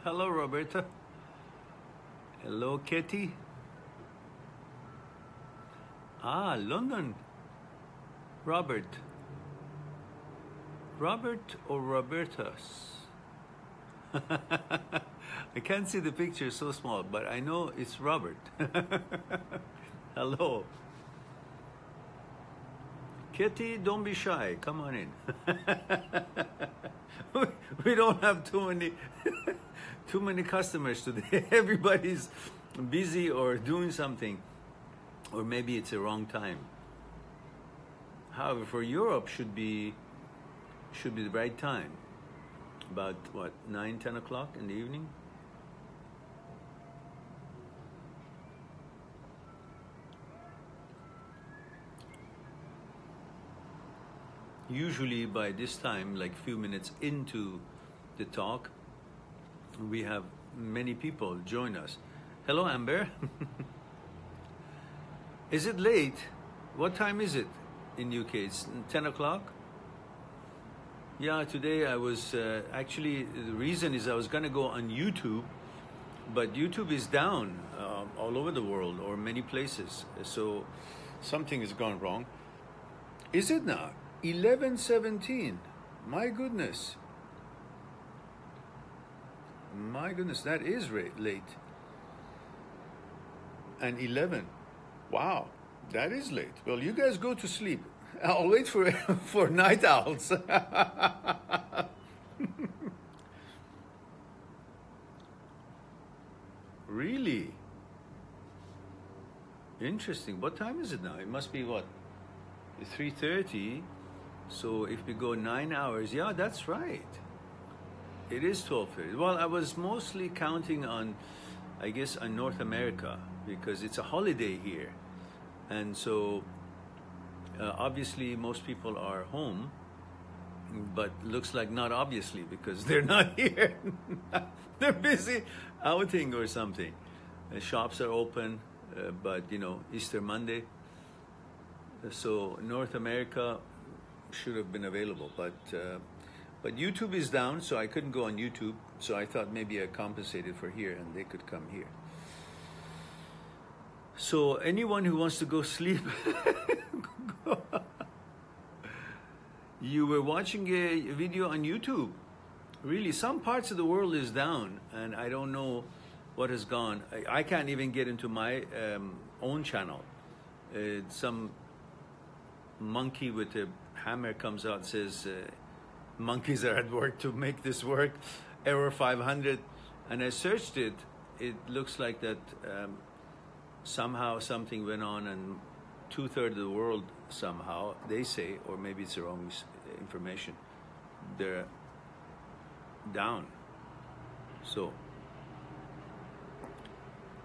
Hello, Roberta. Hello, Katie. Ah, London. Robert. Robert or Robertas? I can't see the picture, so small, but I know it's Robert. Hello. Kitty, don't be shy. Come on in. We don't have too many too many customers today. Everybody's busy or doing something, or maybe it's the wrong time. However, for Europe should be the right time. About what, 9, 10 o'clock in the evening? Usually by this time, like few minutes into the talk, we have many people join us. Hello, Amber. Is it late? What time is it in UK? It's 10 o'clock? Yeah, today I was, actually, the reason is I was gonna go on YouTube, but YouTube is down all over the world or many places. So something has gone wrong. Is it now? 11:17. My goodness. My goodness, that is late. And 11. Wow, that is late. Well, you guys go to sleep. I'll wait for for night owls. Really? Interesting. What time is it now? It must be what? 3:30. So if we go 9 hours, yeah, that's right. It is 12:30. Well, I was mostly counting on, I guess, on North America because it's a holiday here. And so obviously most people are home, but looks like not obviously because they're not here. They're busy outing or something. Shops are open, but you know, Easter Monday. So North America should have been available, but YouTube is down, so I couldn't go on YouTube. So I thought maybe I compensated for here and they could come here. So anyone who wants to go sleep, you were watching a video on YouTube. Really, some parts of the world is down, and I don't know what has gone. I can't even get into my own channel. Some monkey with a hammer comes out, says monkeys are at work to make this work, error 500, and I searched it. It looks like that somehow something went on, and 2/3 of the world somehow, they say, or maybe it's the wrong information, they're down. So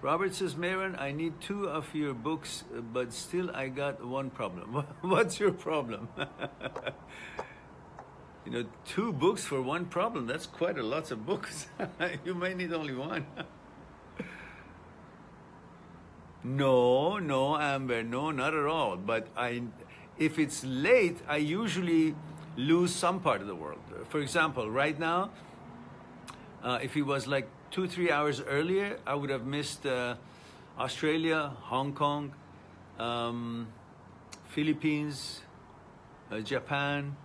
Robert says, Mehran, I need 2 of your books, but still I got one problem. What's your problem? You know, 2 books for one problem, that's quite a lot of books. You might need only one. No, Amber, no, not at all. But if it's late, I usually lose some part of the world. For example, right now, if it was like 2-3 hours earlier, I would have missed Australia, Hong Kong, Philippines, Japan,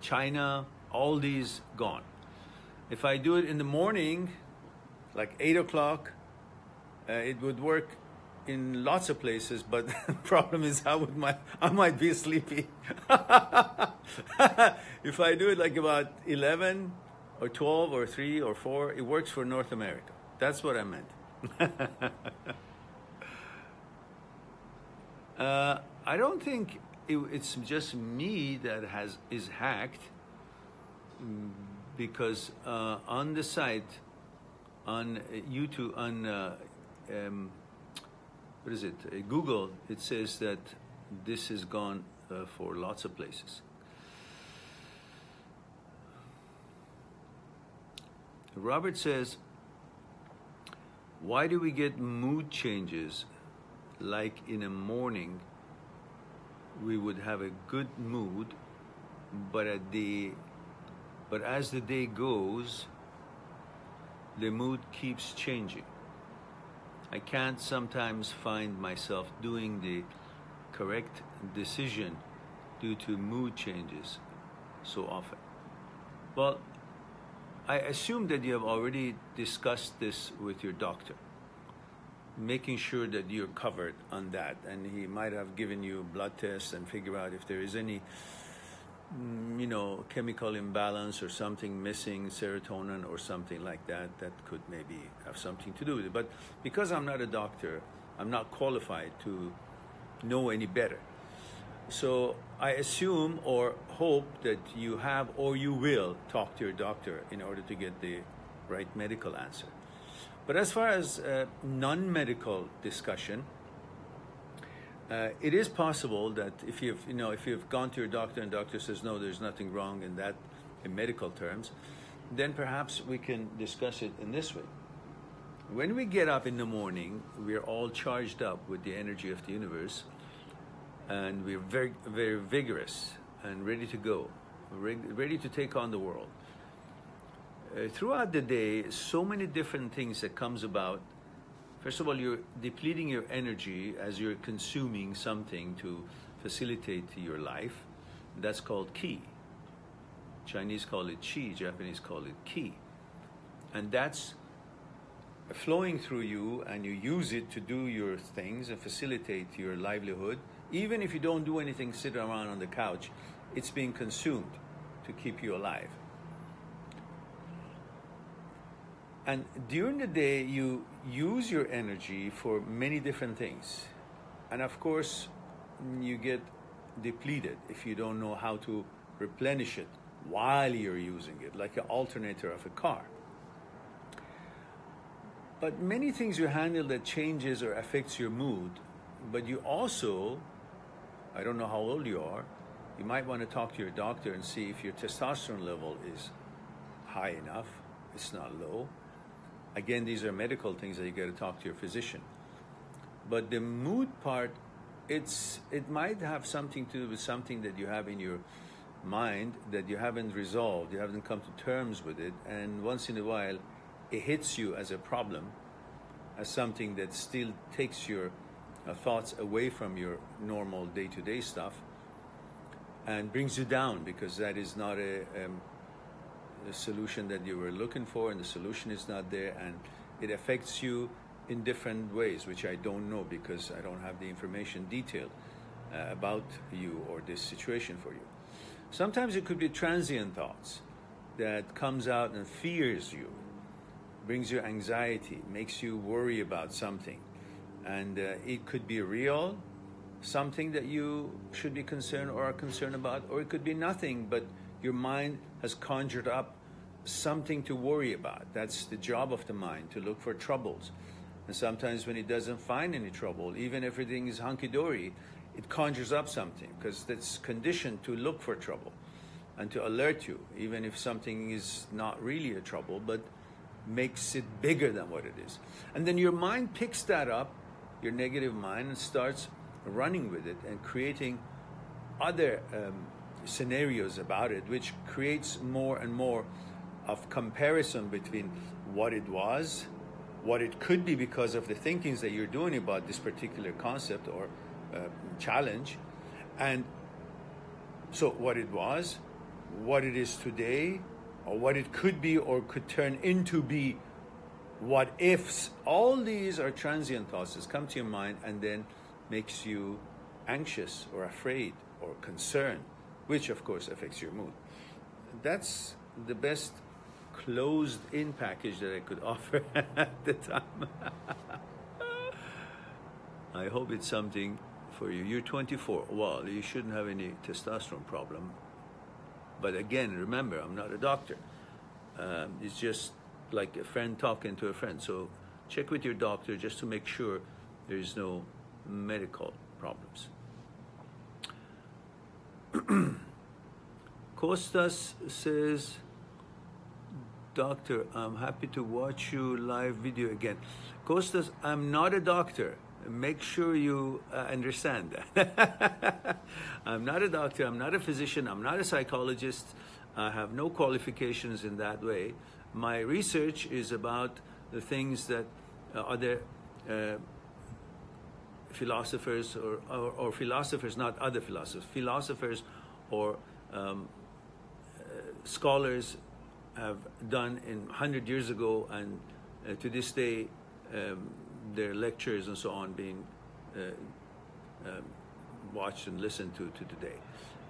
China, all these gone. If I do it in the morning, like 8 o'clock, it would work in lots of places, but the problem is I might be sleepy. If I do it like about 11 or 12 or 3 or 4, it works for North America. That's what I meant. I don't think it's just me that is hacked, because on the site, on YouTube, on what is it, Google, it says that this is gone for lots of places. Robert says, why do we get mood changes like in the morning we would have a good mood, but as the day goes, the mood keeps changing. I can't sometimes find myself doing the correct decision due to mood changes so often. Well, I assume that you have already discussed this with your doctor, making sure that you're covered on that, and he might have given you blood tests and figure out if there is any chemical imbalance or something missing, serotonin or something like that, that could maybe have something to do with it. But because I'm not a doctor, I'm not qualified to know any better. So I assume or hope that you have or you will talk to your doctor in order to get the right medical answer. But as far as non-medical discussion, it is possible that if you've gone to your doctor and doctor says no, there's nothing wrong in that in medical terms, then perhaps we can discuss it in this way. When we get up in the morning, we're all charged up with the energy of the universe, and we're very, very vigorous and ready to go, ready to take on the world. Throughout the day, so many different things that comes about. First of all, you're depleting your energy as you're consuming something to facilitate your life. That's called ki. Chinese call it qi, Japanese call it ki. And that's flowing through you, and you use it to do your things and facilitate your livelihood. Even if you don't do anything, sit around on the couch, it's being consumed to keep you alive. And during the day, you use your energy for many different things. And of course, you get depleted if you don't know how to replenish it while you're using it, like an alternator of a car. But many things you handle that changes or affects your mood, but you also, I don't know how old you are, you might want to talk to your doctor and see if your testosterone level is high enough, it's not low. Again, these are medical things that you got to talk to your physician. But the mood part, it might have something to do with something that you have in your mind that you haven't resolved, you haven't come to terms with it, and once in a while it hits you as a problem, as something that still takes your thoughts away from your normal day-to-day stuff and brings you down, because that is not a solution that you were looking for, and the solution is not there, and it affects you in different ways, which I don't know because I don't have the information detailed about you or this situation for you. Sometimes it could be transient thoughts that comes out and fears you, brings you anxiety, makes you worry about something, and it could be real, something that you should be concerned or are concerned about, or it could be nothing, but your mind has conjured up something to worry about. That's the job of the mind, to look for troubles. And sometimes when it doesn't find any trouble, even if everything is hunky-dory, it conjures up something, because it's conditioned to look for trouble and to alert you, even if something is not really a trouble, but makes it bigger than what it is. And then your mind picks that up, your negative mind, and starts running with it and creating other scenarios about it, which creates more and more of comparison between what it was, what it could be because of the thinkings that you're doing about this particular concept or challenge, and so what it was, what it is today, or what it could be or could turn into be, what ifs. All these are transient thoughts that come to your mind and then makes you anxious or afraid or concerned, which of course affects your mood. That's the best closed-in package that I could offer at the time. I hope it's something for you. You're 24. Well, you shouldn't have any testosterone problem. But again, remember, I'm not a doctor. It's just like a friend talking to a friend. So check with your doctor just to make sure there's no medical problems. Costas says, Doctor, I'm happy to watch you live video again. Costas, I'm not a doctor. Make sure you understand that. I'm not a doctor, I'm not a physician, I'm not a psychologist. I have no qualifications in that way. my research is about the things that other philosophers or philosophers, not other philosophers, philosophers or scholars have done 100 years ago, and to this day their lectures and so on being watched and listened to today.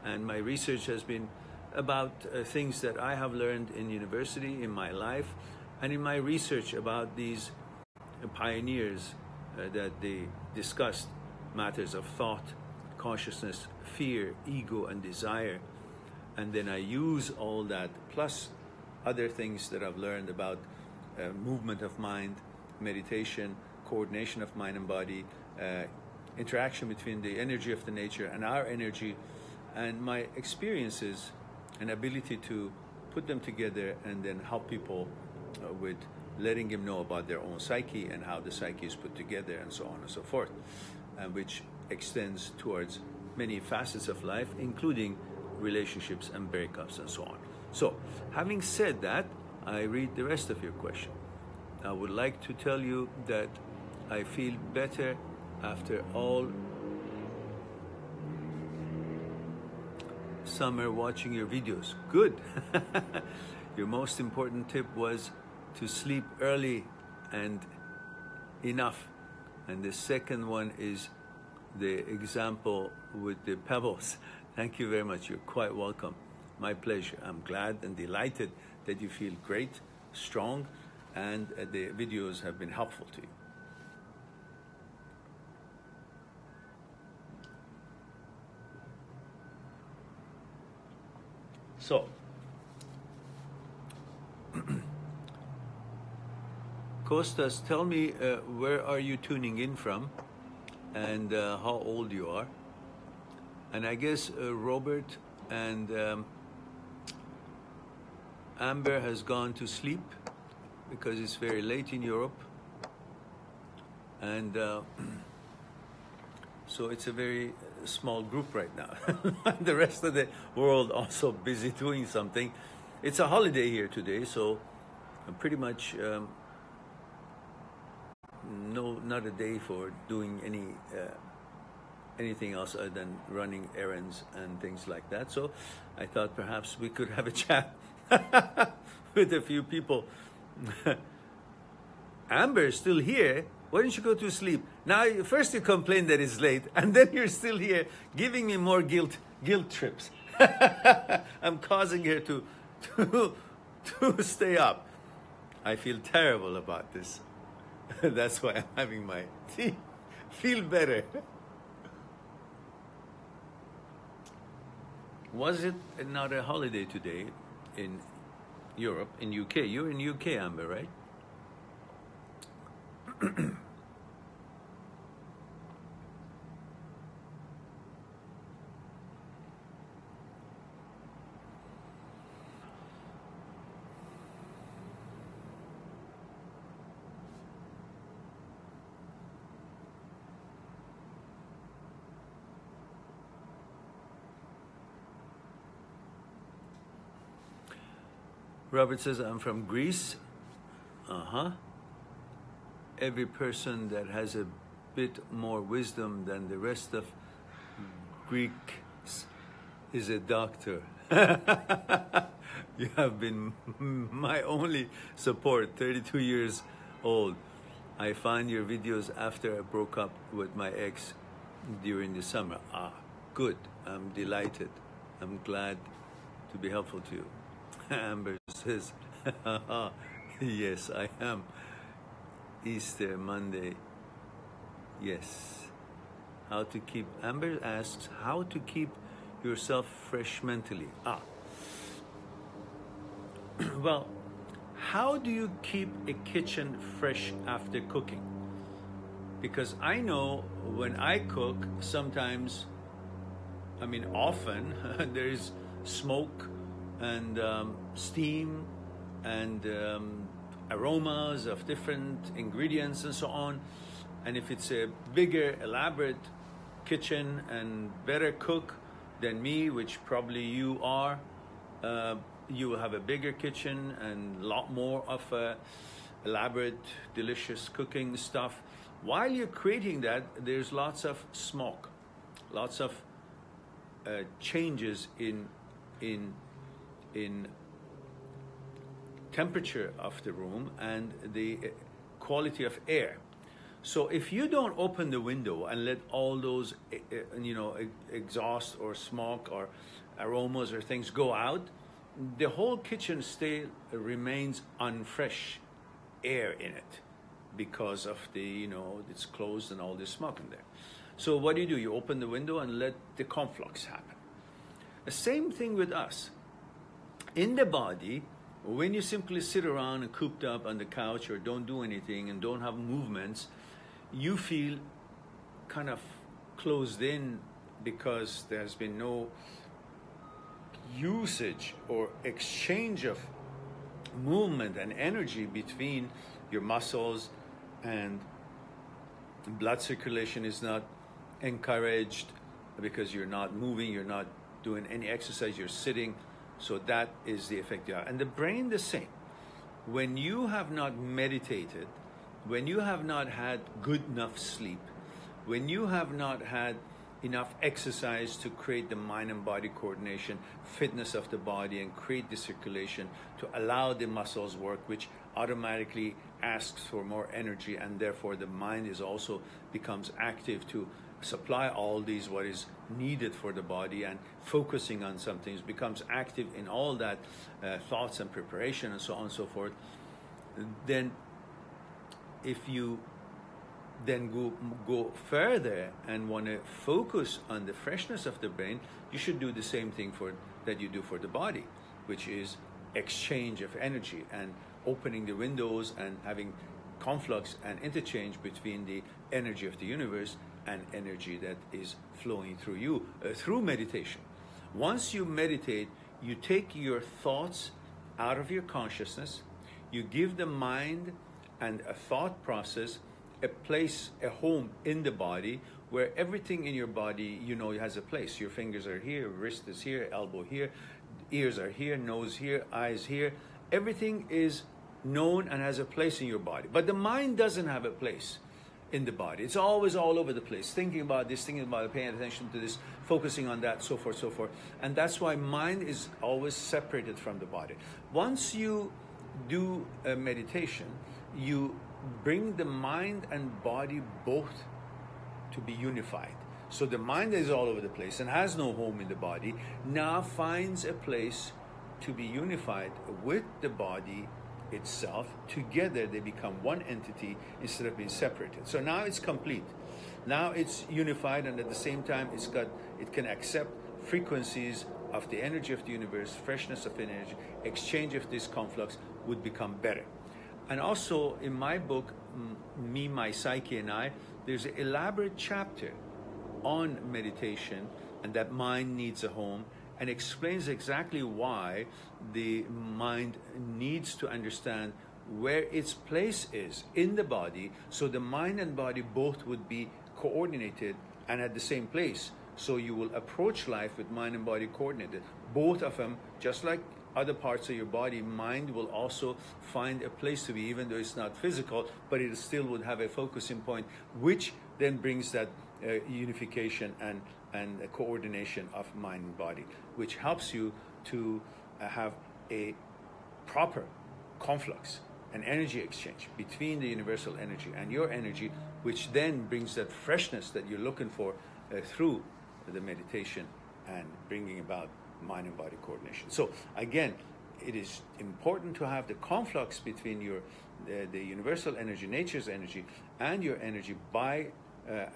And my research has been about things that I have learned in university, in my life, and in my research about these pioneers that they discussed matters of thought, consciousness, fear, ego, and desire. And then I use all that, plus other things that I've learned about movement of mind, meditation, coordination of mind and body, interaction between the energy of the nature and our energy, and my experiences and ability to put them together and then help people with letting them know about their own psyche and how the psyche is put together and so on and so forth, which extends towards many facets of life, including relationships and breakups and so on. So, having said that, I read the rest of your question. I would like to tell you that I feel better after all summer watching your videos. Good. Your most important tip was to sleep early and enough. And the second one is the example with the pebbles. Thank you very much. You're quite welcome. My pleasure. I'm glad and delighted that you feel great, strong, and the videos have been helpful to you. So, Kostas, tell me where are you tuning in from, and how old you are. And I guess Robert and Amber has gone to sleep because it's very late in Europe, and so it's a very small group right now. The rest of the world also busy doing something. It's a holiday here today, so pretty much not a day for doing anything else other than running errands and things like that. So I thought perhaps we could have a chat with a few people. Amber is still here. Why don't you go to sleep? Now, first you complain that it's late, and then you're still here giving me more guilt trips. I'm causing her to stay up. I feel terrible about this. That's why I'm having my tea. Feel better. Was it not a holiday today in Europe, in UK? You're in UK, Amber, right? Robert says, I'm from Greece. Every person that has a bit more wisdom than the rest of Greeks is a doctor. You have been my only support, 32 years old. I find your videos after I broke up with my ex during the summer. Good. I'm delighted. I'm glad to be helpful to you. Amber says, yes, I am. Easter Monday. Yes. How to keep, Amber asks, how to keep yourself fresh mentally? Well, how do you keep a kitchen fresh after cooking? Because I know when I cook, sometimes, I mean, often, there's smoke and steam and aromas of different ingredients and so on. And if it's a bigger, elaborate kitchen and better cook than me, which probably you are, you will have a bigger kitchen and a lot more of elaborate, delicious cooking stuff. While you're creating that, there's lots of smoke, lots of changes in temperature of the room and the quality of air. So if you don't open the window and let all those exhaust or smoke or aromas or things go out, the whole kitchen remains unfresh air in it because of the it's closed and all this smoke in there. So what do? You open the window and let the conflux happen. The same thing with us. In the body, when you simply sit around and cooped up on the couch or don't do anything and don't have movements, you feel kind of closed in because there's been no usage or exchange of movement and energy between your muscles, and blood circulation is not encouraged because you're not moving, you're not doing any exercise, you're sitting. So that is the effect you have. And the brain the same. When you have not meditated, when you have not had good enough sleep, when you have not had enough exercise to create the mind and body coordination, fitness of the body, and create the circulation to allow the muscles work, which automatically asks for more energy, and therefore the mind is also becomes active to supply all these what is needed for the body, and focusing on some things becomes active in all that thoughts and preparation and so on and so forth. Then if you then go further and want to focus on the freshness of the brain, you should do the same thing that you do for the body, which is exchange of energy and opening the windows and having conflux and interchange between the energy of the universe and energy that is flowing through you through meditation. Once you meditate, you take your thoughts out of your consciousness, you give the mind and a thought process a place, a home in the body, where everything in your body has a place. Your fingers are here, wrist is here, elbow here, ears are here, nose here, eyes here. Everything is known and has a place in your body. But the mind doesn't have a place in the body. It's always all over the place, thinking about this, thinking about it, paying attention to this, focusing on that, so forth, so forth. And that's why mind is always separated from the body. Once you do a meditation, you bring the mind and body both to be unified. So the mind is all over the place and has no home in the body, now finds a place to be unified with the body itself. Together they become one entity instead of being separated. So now it's complete. Now it's unified, and at the same time it can accept frequencies of the energy of the universe, freshness of energy, exchange of this conflux would become better. And also in my book, Me, My Psyche and I, there's an elaborate chapter on meditation and that mind needs a home, and explains exactly why the mind needs to understand where its place is in the body, so the mind and body both would be coordinated and at the same place. So you will approach life with mind and body coordinated. Both of them, just like other parts of your body, mind will also find a place to be, even though it's not physical, but it still would have a focusing point, which then brings that unification and a coordination of mind and body, which helps you to have a proper conflux, an energy exchange between the universal energy and your energy, which then brings that freshness that you're looking for through the meditation and bringing about mind and body coordination. So again, it is important to have the conflux between your the universal energy, nature's energy, and your energy by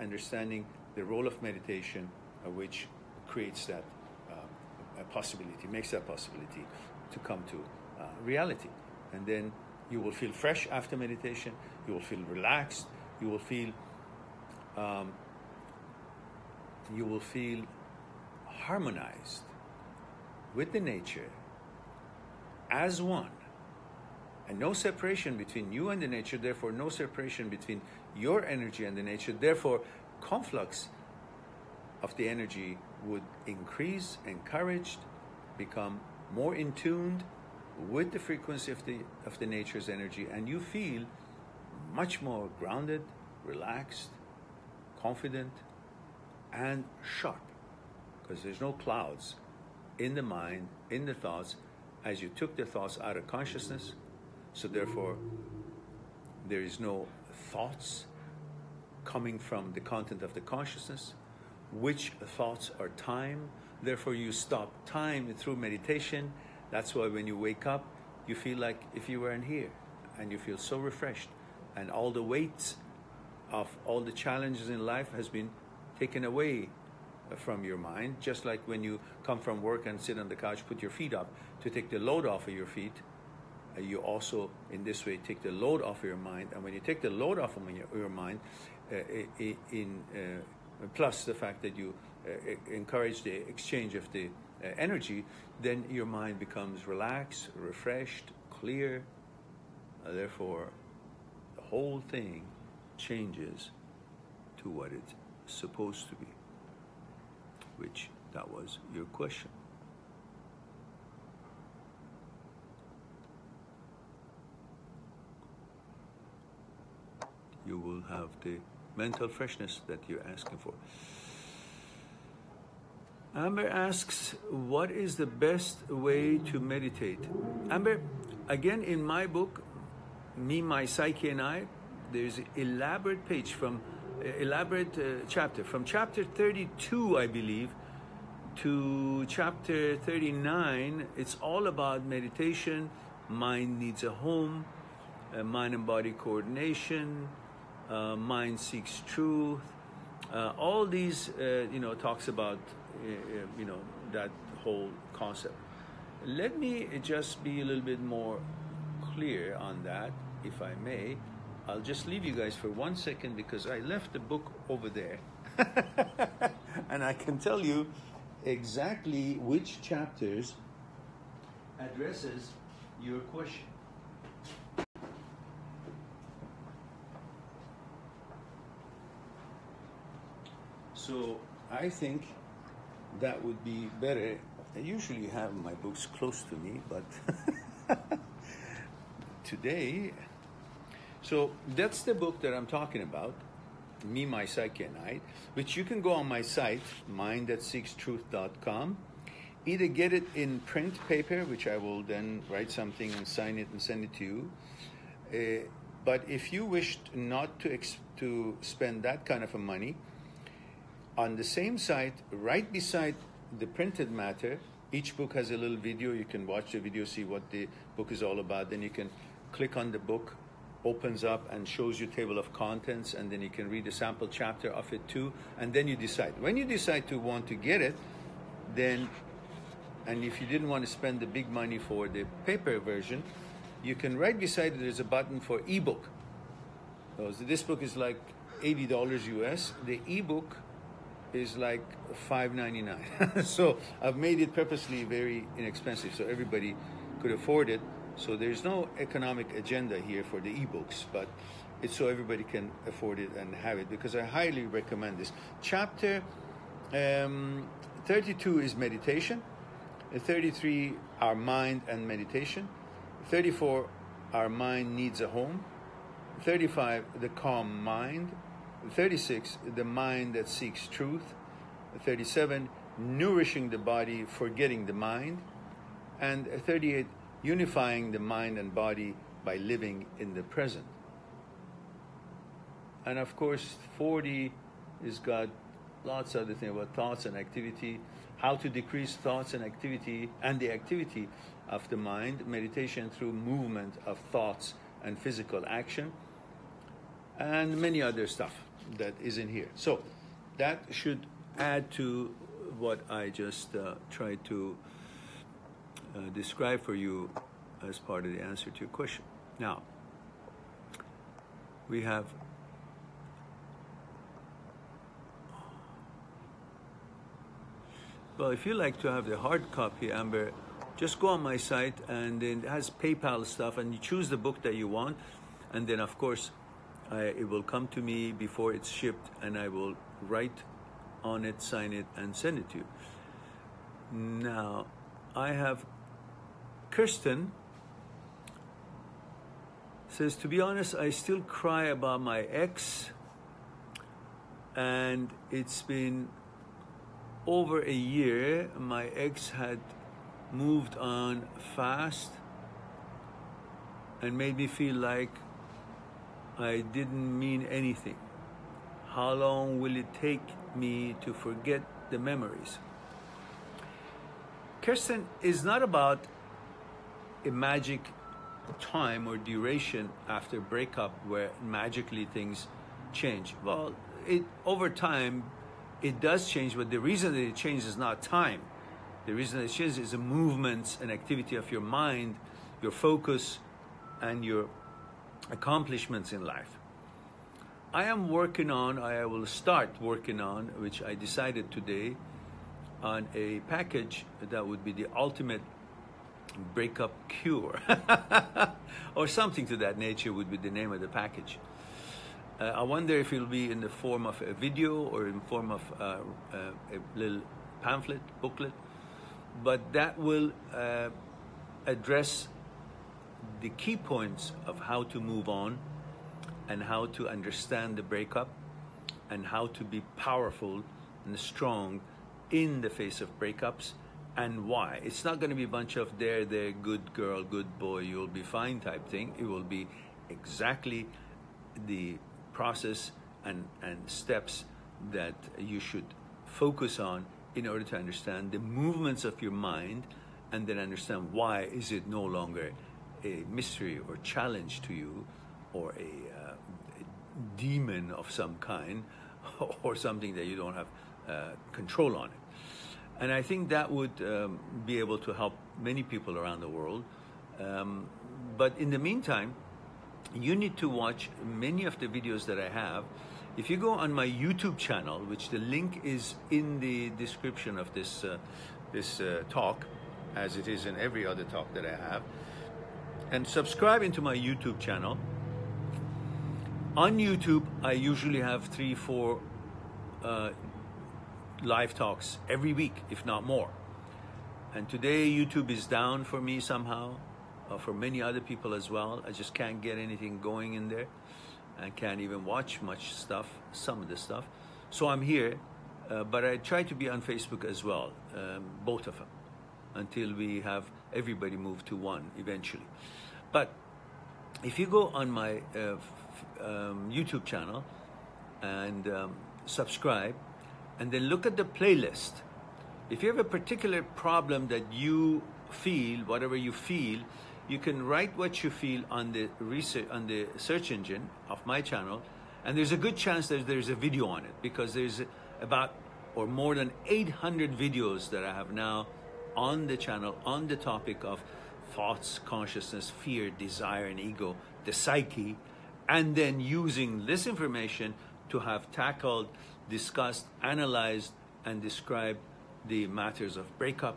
understanding the role of meditation, which creates that possibility, makes that possibility to come to reality. And then you will feel fresh after meditation, you will feel relaxed, you will feel harmonized with the nature as one, and no separation between you and the nature, therefore no separation between your energy and the nature, therefore conflux of the energy would increase, encouraged, become more in tuned with the frequency of the nature's energy, and you feel much more grounded, relaxed, confident, and sharp, because there's no clouds in the mind, in the thoughts, as you took the thoughts out of consciousness. So therefore, there is no thoughts coming from the content of the consciousness, which thoughts are time. Therefore, you stop time through meditation. That's why when you wake up, you feel like if you weren't here, and you feel so refreshed, and all the weights of all the challenges in life has been taken away from your mind. Just like when you come from work and sit on the couch, put your feet up to take the load off of your feet, you also in this way take the load off of your mind. And when you take the load off of your mind, plus the fact that you encourage the exchange of the energy, then your mind becomes relaxed, refreshed, clear. Therefore, the whole thing changes to what it's supposed to be, which that was your question. You will have the mental freshness that you're asking for. Amber asks, what is the best way to meditate? Amber, again, in my book, Me, My Psyche and I, there's an elaborate page from chapter from chapter 32, I believe, to chapter 39. It's all about meditation. Mind needs a home, mind and body coordination, mind seeks truth. All these, talks about, that whole concept. Let me just be a little bit more clear on that, if I may. I'll just leave you guys for 1 second because I left the book over there. And I can tell you exactly which chapters addresses your question. So I think that would be better. I usually have my books close to me, but today, so that's the book that I'm talking about, Me, My Psyche and I, which you can go on my site, mindthatseekstruth.com, either get it in print paper, which I will then write something and sign it and send it to you. But if you wished not to spend that kind of a money, on the same site, right beside the printed matter, each book has a little video. You can watch the video, see what the book is all about. Then you can click on the book, opens up and shows you table of contents, and then you can read a sample chapter of it too, and then you decide. When you decide to want to get it, then, and if you didn't want to spend the big money for the paper version, you can, right beside it, there's a button for ebook. So this book is like $80 US. The ebook is like $5.99. So I've made it purposely very inexpensive so everybody could afford it. So there's no economic agenda here for the ebooks, but it's so everybody can afford it and have it, because I highly recommend this. Chapter 32 is meditation. 33, our mind and meditation. 34, our mind needs a home. 35, the calm mind. 36, the mind that seeks truth. 37, nourishing the body, forgetting the mind. And 38, unifying the mind and body by living in the present. And of course, 40 is got lots of other things about thoughts and activity, how to decrease thoughts and activity, and the activity of the mind, meditation through movement of thoughts and physical action, and many other stuff that is in here. So that should add to what I just tried to describe for you as part of the answer to your question. Now, we have well, if you like to have the hard copy, Amber, just go on my site, and then it has PayPal stuff, and you choose the book that you want, and then of course it will come to me before it's shipped, and I will write on it, sign it, and send it to you. Now, I have Kirsten says, to be honest, I still cry about my ex, and it's been over a year. My ex had moved on fast and made me feel like I didn't mean anything. How long will it take me to forget the memories? Kirsten, is not about a magic time or duration after breakup where magically things change. Well, over time it does change, but the reason that it changes is not time. The reason that it changes is the movements and activity of your mind, your focus, and your accomplishments in life. I will start working on, which I decided today, on a package that would be the ultimate breakup cure or something to that nature would be the name of the package. I wonder if it'll be in the form of a video or in form of a little pamphlet, booklet, but that will address the key points of how to move on and how to understand the breakup and how to be powerful and strong in the face of breakups, and why. It's not going to be a bunch of there, good girl, good boy, you'll be fine type thing. It will be exactly the process and steps that you should focus on in order to understand the movements of your mind, and then understand why is it no longer a mystery or challenge to you, or a demon of some kind, or something that you don't have control on it. And I think that would be able to help many people around the world. But in the meantime, you need to watch many of the videos that I have. If you go on my YouTube channel, which the link is in the description of this talk, as it is in every other talk that I have, and subscribe into my YouTube channel. On YouTube, I usually have 3-4 live talks every week, if not more. And today YouTube is down for me somehow, for many other people as well. I just can't get anything going in there. I can't even watch much stuff, some of the stuff. So I'm here, but I try to be on Facebook as well, both of them, until we have everybody move to one eventually. But if you go on my YouTube channel and subscribe, and then look at the playlist. If you have a particular problem that you feel, whatever you feel, you can write what you feel on the search engine of my channel, and there's a good chance that there's a video on it, because there's about or more than 800 videos that I have now on the channel on the topic of thoughts, consciousness, fear, desire, and ego, the psyche, and then using this information to have tackled, discussed, analyzed, and described the matters of breakup,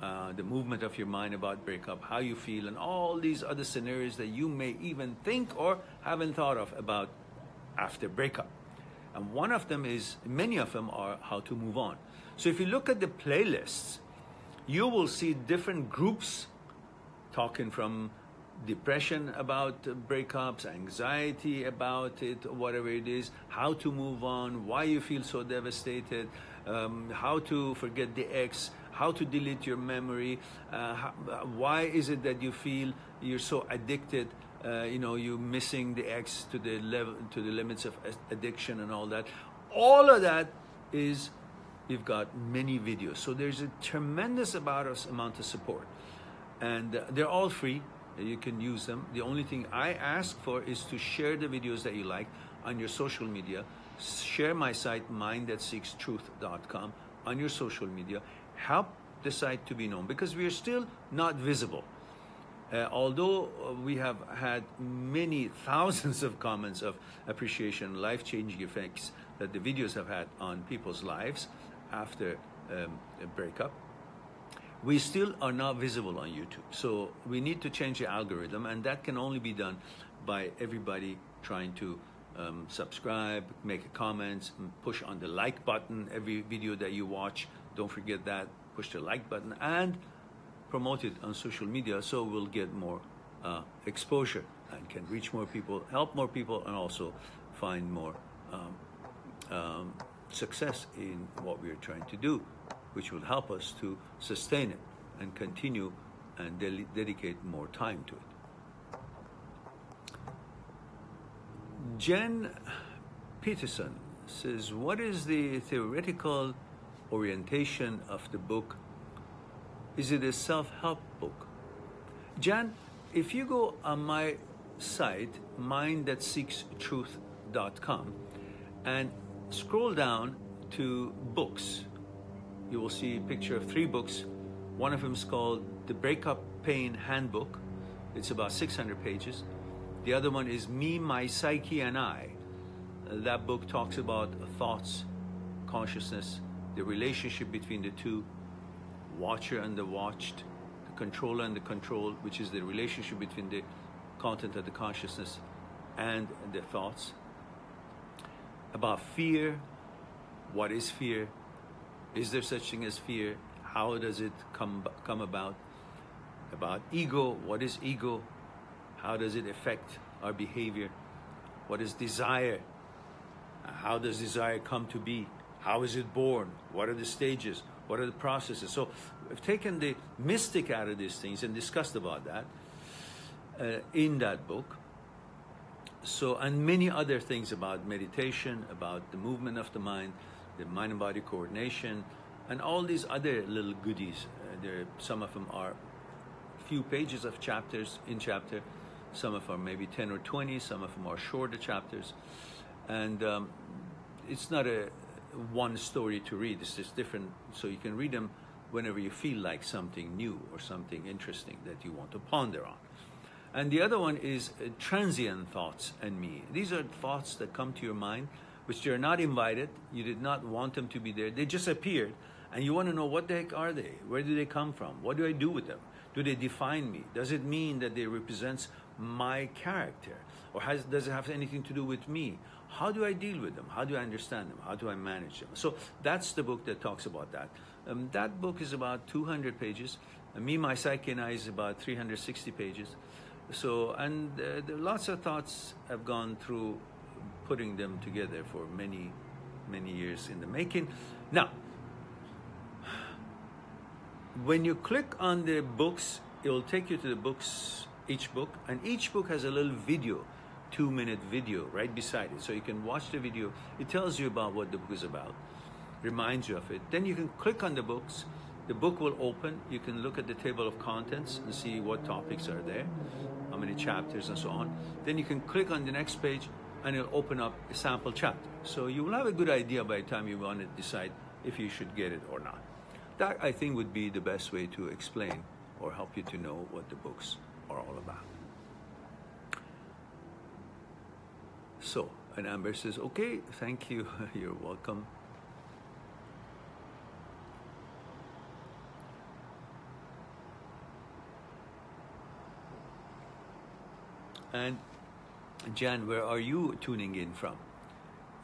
the movement of your mind about breakup, how you feel, and all these other scenarios that you may even think or haven't thought of about after breakup. And one of them is, many of them are how to move on. So if you look at the playlists, you will see different groups talking from depression about breakups, anxiety about it, whatever it is, how to move on, why you feel so devastated, how to forget the ex, how to delete your memory, why is it that you feel you're so addicted, you're missing the ex to the limits of addiction and all that. All of that is, we've got many videos. So there's a tremendous amount of support, and they're all free. You can use them. The only thing I ask for is to share the videos that you like on your social media. Share my site, mindthatseekstruth.com, on your social media. Help the site to be known, because we are still not visible. Although we have had many thousands of comments of appreciation, life-changing effects that the videos have had on people's lives after a breakup, we still are not visible on YouTube. So we need to change the algorithm, and that can only be done by everybody trying to subscribe, make comments, push on the like button every video that you watch. Don't forget that, push the like button, and promote it on social media so we'll get more exposure and can reach more people, help more people, and also find more success in what we're trying to do, which will help us to sustain it and continue and dedicate more time to it. Jen Peterson says, what is the theoretical orientation of the book? Is it a self-help book? Jan, if you go on my site, mindthatseekstruth.com, and scroll down to books, you will see a picture of 3 books. One of them is called The Breakup Pain Handbook. It's about 600 pages. The other one is Me, My Psyche, and I. That book talks about thoughts, consciousness, the relationship between the two, watcher and the watched, the controller and the controlled, which is the relationship between the content of the consciousness and the thoughts. About fear, what is fear? Is there such thing as fear? How does it come about? About ego, what is ego? How does it affect our behavior? What is desire? How does desire come to be? How is it born? What are the stages? What are the processes? So I've taken the mystic out of these things and discussed about that in that book. So, and many other things about meditation, about the movement of the mind and body coordination, and all these other little goodies. Some of them are few pages of chapters in chapter. Some of them are maybe 10 or 20. Some of them are shorter chapters. And it's not a one story to read. It's just different. So you can read them whenever you feel like something new or something interesting that you want to ponder on. And the other one is transient thoughts and me. These are thoughts that come to your mind, which you're not invited. You did not want them to be there. They just appeared. And you want to know, what the heck are they? Where do they come from? What do I do with them? Do they define me? Does it mean that they represents my character? Or does it have anything to do with me? How do I deal with them? How do I understand them? How do I manage them? So that's the book that talks about that. That book is about 200 pages. Me, My Psyche, and I is about 360 pages. So, and lots of thoughts have gone through putting them together for many, many years in the making. Now, when you click on the books, it will take you to the books, each book, and each book has a little video, 2-minute video right beside it. So you can watch the video. It tells you about what the book is about, reminds you of it. Then you can click on the books. The book will open. You can look at the table of contents and see what topics are there, how many chapters and so on. Then you can click on the next page and it'll open up a sample chapter. So you will have a good idea by the time you want to decide if you should get it or not. That, I think, would be the best way to explain or help you to know what the books are all about. So, and Amber says, okay, thank you, you're welcome. And Jan, where are you tuning in from?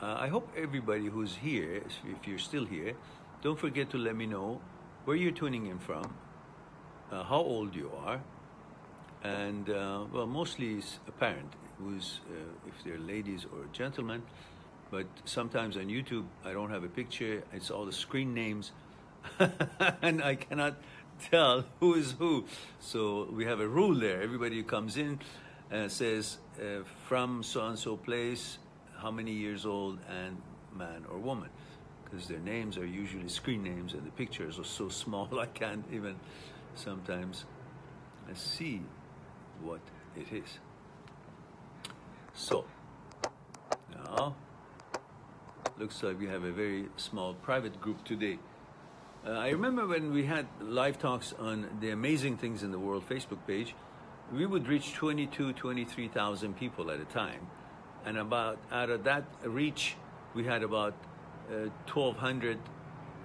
I hope everybody who's here, if you're still here, don't forget to let me know where you're tuning in from, how old you are, and well, mostly it's apparent who's, if they're ladies or gentlemen, but sometimes on YouTube I don't have a picture, it's all the screen names, and I cannot tell who is who. So we have a rule there. Everybody who comes in says from so-and-so place, how many years old, and man or woman, because their names are usually screen names and the pictures are so small I can't even sometimes see what it is. So now looks like we have a very small private group today. I remember when we had live talks on the amazing things in the world Facebook page, we would reach 23,000 people at a time, and about out of that reach we had about 1,200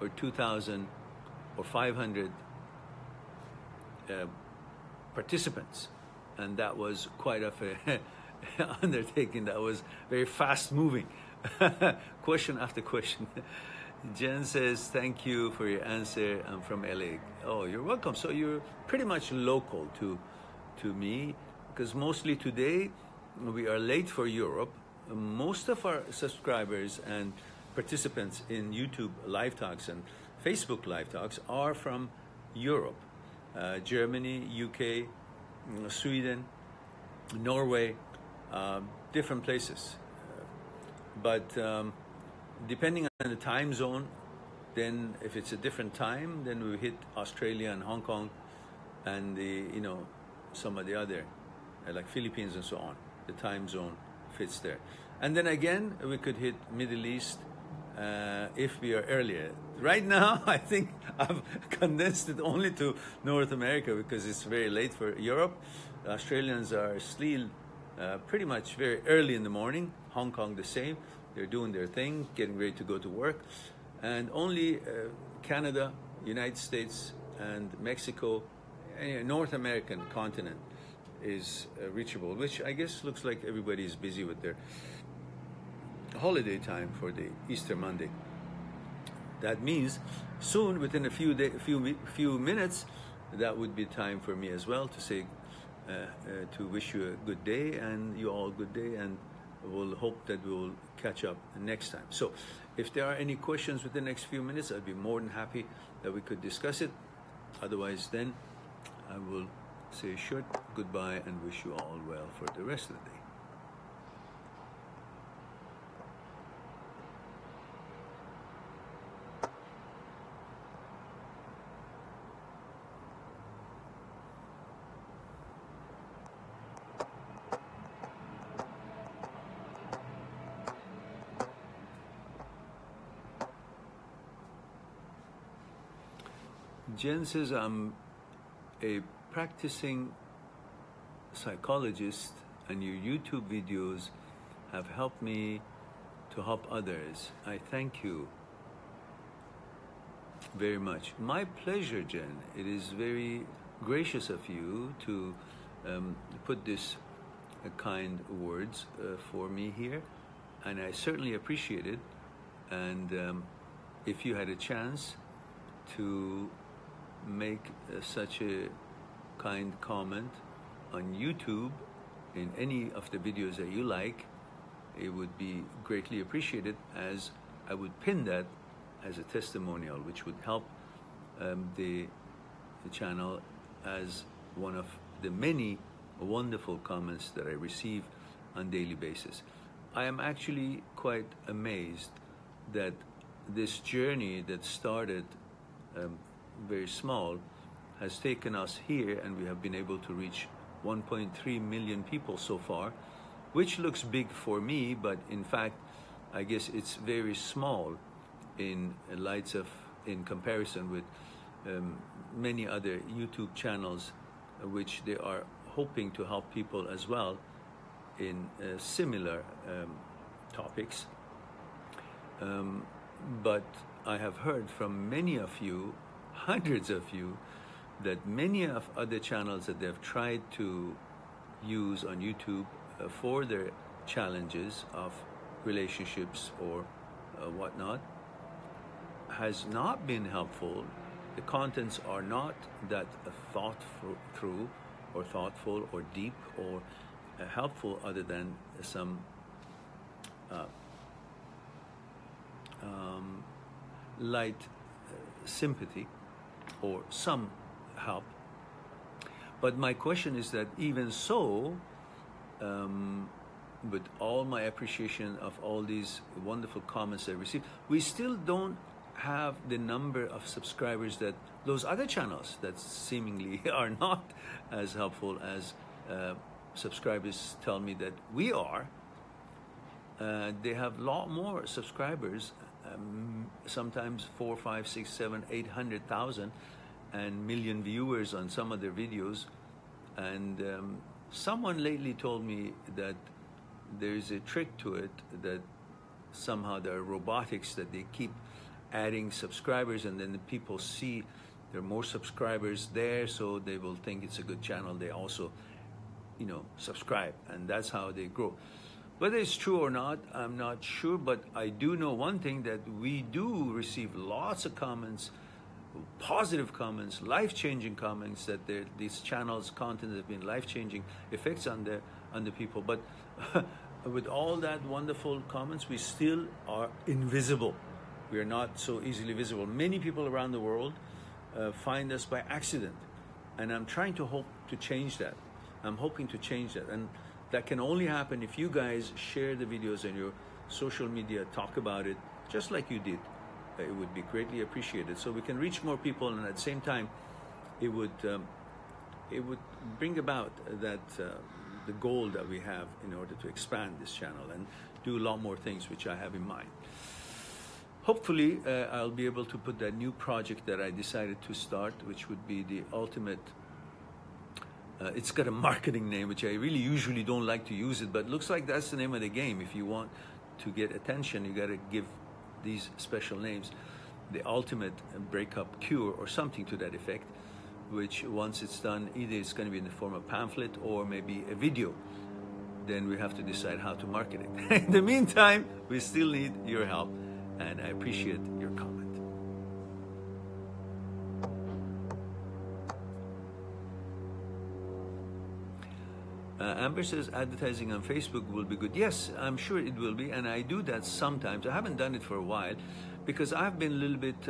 or 2,000 or 500 participants, and that was quite a undertaking. That was very fast moving, question after question. Jen says, thank you for your answer. I'm from LA. Oh, you're welcome. So you're pretty much local to me, because mostly today we are late for Europe. Most of our subscribers and participants in YouTube live talks and Facebook live talks are from Europe, Germany, UK, Sweden, Norway, different places. But depending on the time zone, then if it's a different time, then we hit Australia and Hong Kong and some of the other, like Philippines and so on. The time zone fits there. And then again, we could hit Middle East if we are earlier. Right now, I think I've condensed it only to North America because it's very late for Europe. The Australians are still pretty much very early in the morning. Hong Kong the same. They're doing their thing, getting ready to go to work. And only Canada, United States, and Mexico, North American continent is reachable, which I guess looks like everybody is busy with their holiday time for the Easter Monday. That means soon, within a few minutes, that would be time for me as well to say, to wish you a good day and you all a good day, and we'll hope that we'll catch up next time. So if there are any questions within the next few minutes, I'd be more than happy that we could discuss it. Otherwise, then I will say a short goodbye and wish you all well for the rest of the day. Jen says, I'm a practicing psychologist and your YouTube videos have helped me to help others. I thank you very much. My pleasure, Jen. It is very gracious of you to put this kind words for me here, and I certainly appreciate it. And if you had a chance to make such a kind comment on YouTube in any of the videos that you like, it would be greatly appreciated, as I would pin that as a testimonial, which would help the channel as one of the many wonderful comments that I receive on a daily basis. I am actually quite amazed that this journey that started very small has taken us here, and we have been able to reach 1.3 million people so far, which looks big for me, but in fact I guess it's very small in comparison with many other YouTube channels which they are hoping to help people as well in similar topics. But I have heard from many of you, hundreds of you, that many of other channels that they've tried to use on YouTube for their challenges of relationships or whatnot has not been helpful. The contents are not that thoughtful or deep or helpful, other than some light sympathy or some help. But my question is that even so, with all my appreciation of all these wonderful comments I received, we still don't have the number of subscribers that those other channels that seemingly are not as helpful as subscribers tell me that we are. They have a lot more subscribers, sometimes 4, 5, 6, 7, 800,000 and million viewers on some of their videos. And someone lately told me that there's a trick to it, that somehow there are robotics, that they keep adding subscribers, and then the people see there are more subscribers there, so they will think it's a good channel. They also, subscribe, and that's how they grow. Whether it's true or not, I'm not sure, but I do know one thing, that we do receive lots of comments, positive comments, life-changing comments, that these channels' content have been life-changing effects on the people. But with all that wonderful comments, we still are invisible. We are not so easily visible. Many people around the world find us by accident, and I'm trying to hope to change that. I'm hoping to change that, and that can only happen if you guys share the videos on your social media, talk about it, just like you did. It would be greatly appreciated, so we can reach more people, and at the same time, it would bring about that the goal that we have in order to expand this channel and do a lot more things which I have in mind. Hopefully, I'll be able to put that new project that I decided to start, which would be the ultimate. It's got a marketing name, which I really usually don't like to use it, but it looks like that's the name of the game. If you want to get attention, you got to give these special names. The ultimate breakup cure, or something to that effect, which once it's done, either it's going to be in the form of pamphlet or maybe a video. Then we have to decide how to market it. In the meantime, we still need your help, and I appreciate your comment. Amber says advertising on Facebook will be good. Yes, I'm sure it will be, and I do that sometimes. I haven't done it for a while because I've been a little bit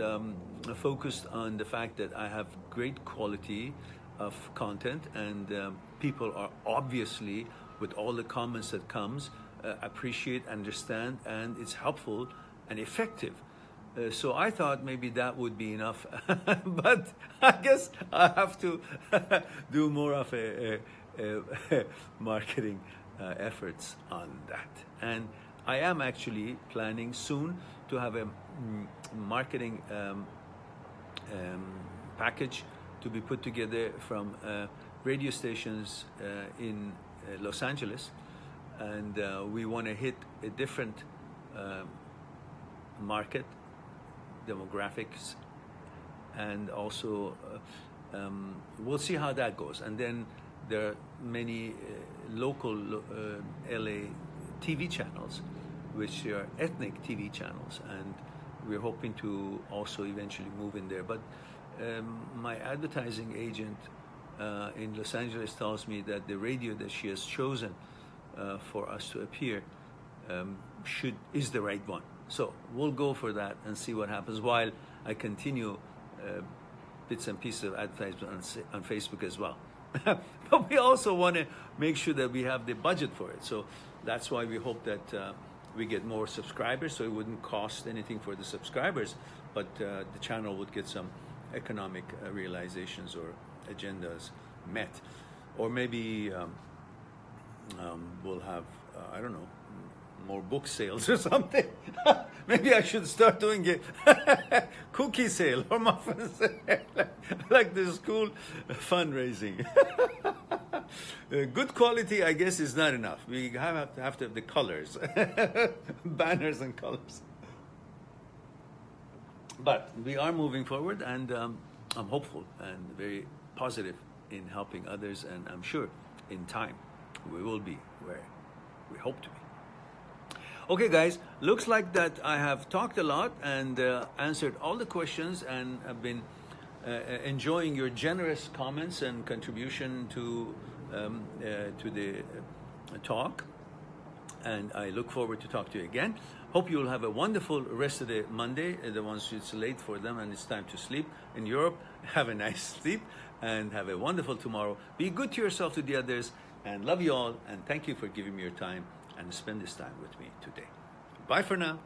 focused on the fact that I have great quality of content, and people are obviously, with all the comments that comes, appreciate, understand, and it's helpful and effective. So I thought maybe that would be enough, but I guess I have to do more of a marketing efforts on that. And I am actually planning soon to have a marketing package to be put together from radio stations in Los Angeles, and we want to hit a different market demographics, and also we'll see how that goes. And then there are many local LA TV channels, which are ethnic TV channels, and we're hoping to also eventually move in there. But my advertising agent in Los Angeles tells me that the radio that she has chosen for us to appear is the right one. So we'll go for that and see what happens, while I continue bits and pieces of advertisement on Facebook as well. But we also want to make sure that we have the budget for it. So that's why we hope that we get more subscribers, so it wouldn't cost anything for the subscribers, but the channel would get some economic realizations or agendas met. Or maybe we'll have, I don't know, more book sales or something. Maybe I should start doing a cookie sale or muffin sale, like the school fundraising. Good quality, I guess, is not enough. We have to have the colors, banners and colors. But we are moving forward, and I'm hopeful and very positive in helping others, and I'm sure in time we will be where we hope to be. Okay, guys, looks like that I have talked a lot and answered all the questions, and I've been enjoying your generous comments and contribution to the talk, and I look forward to talk to you again. Hope you'll have a wonderful rest of the Monday. The ones it's late for them and it's time to sleep in Europe, have a nice sleep and have a wonderful tomorrow. Be good to yourself, to the others, and love you all, and thank you for giving me your time and spend this time with me today. Bye for now.